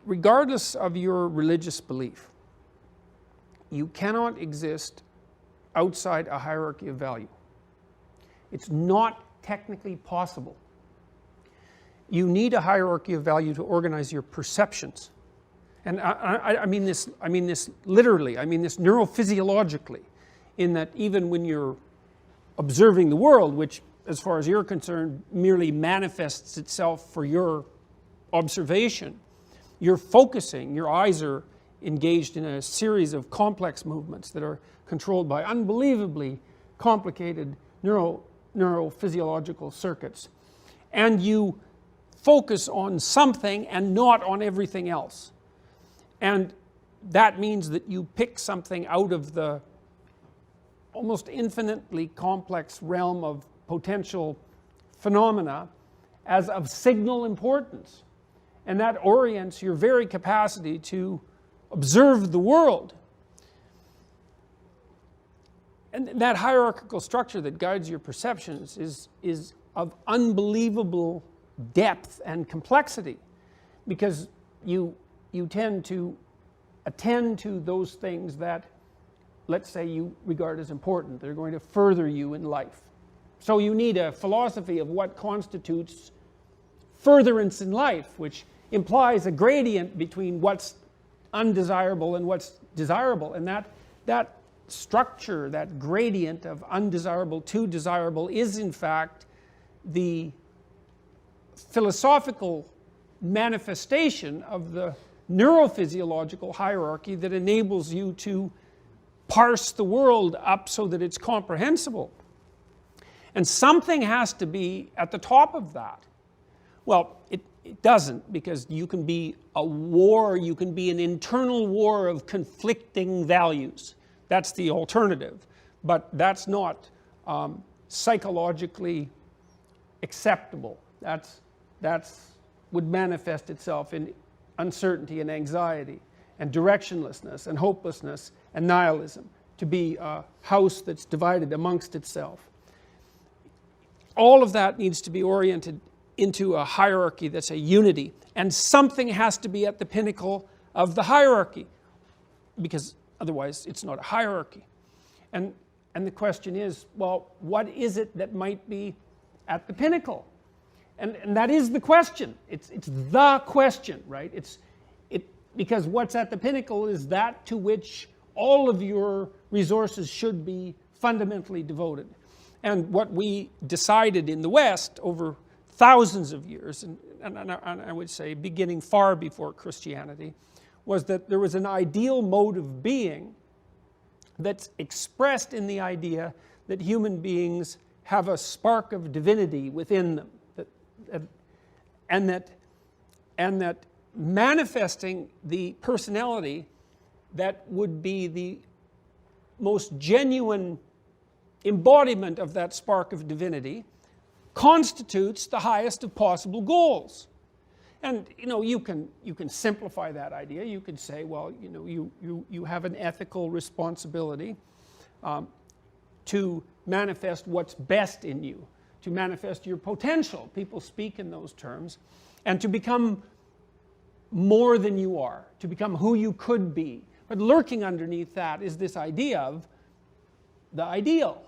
regardless of your religious belief, you cannot exist outside a hierarchy of value. It's not technically possible. You need a hierarchy of value to organize your perceptions. And I mean this literally, I mean this neurophysiologically, in that even when you're observing the world, which as far as you're concerned merely manifests itself for your observation, you're focusing, your eyes are engaged in a series of complex movements that are controlled by unbelievably complicated neurophysiological circuits. And you focus on something and not on everything else. And that means that you pick something out of the almost infinitely complex realm of potential phenomena as of signal importance. And that orients your very capacity to observe the world. And that hierarchical structure that guides your perceptions is of unbelievable depth and complexity, because you tend to attend to those things that, let's say, you regard as important. They're going to further you in life. So you need a philosophy of what constitutes furtherance in life, which implies a gradient between what's undesirable and what's desirable. And that structure, that gradient of undesirable to desirable, is in fact the philosophical manifestation of the neurophysiological hierarchy that enables you to parse the world up so that it's comprehensible. And something has to be at the top of that. Well, it doesn't, because you can be a war, you can be an internal war of conflicting values. That's the alternative. But that's not psychologically acceptable. That would manifest itself in uncertainty and anxiety and directionlessness and hopelessness and nihilism, to be a house that's divided amongst itself. All of that needs to be oriented into a hierarchy that's a unity, and something has to be at the pinnacle of the hierarchy, because otherwise it's not a hierarchy. And the question is, well, what is it that might be at the pinnacle? And that is the question. It's the question, right? Because what's at the pinnacle is that to which all of your resources should be fundamentally devoted. And what we decided in the West over thousands of years, and I would say beginning far before Christianity, was that there was an ideal mode of being that's expressed in the idea that human beings have a spark of divinity within them, and that manifesting the personality that would be the most genuine embodiment of that spark of divinity constitutes the highest of possible goals. And you can simplify that idea. You could say, well, you have an ethical responsibility to manifest what's best in you, to manifest your potential. People speak in those terms, and to become more than you are, to become who you could be. But lurking underneath that is this idea of the ideal.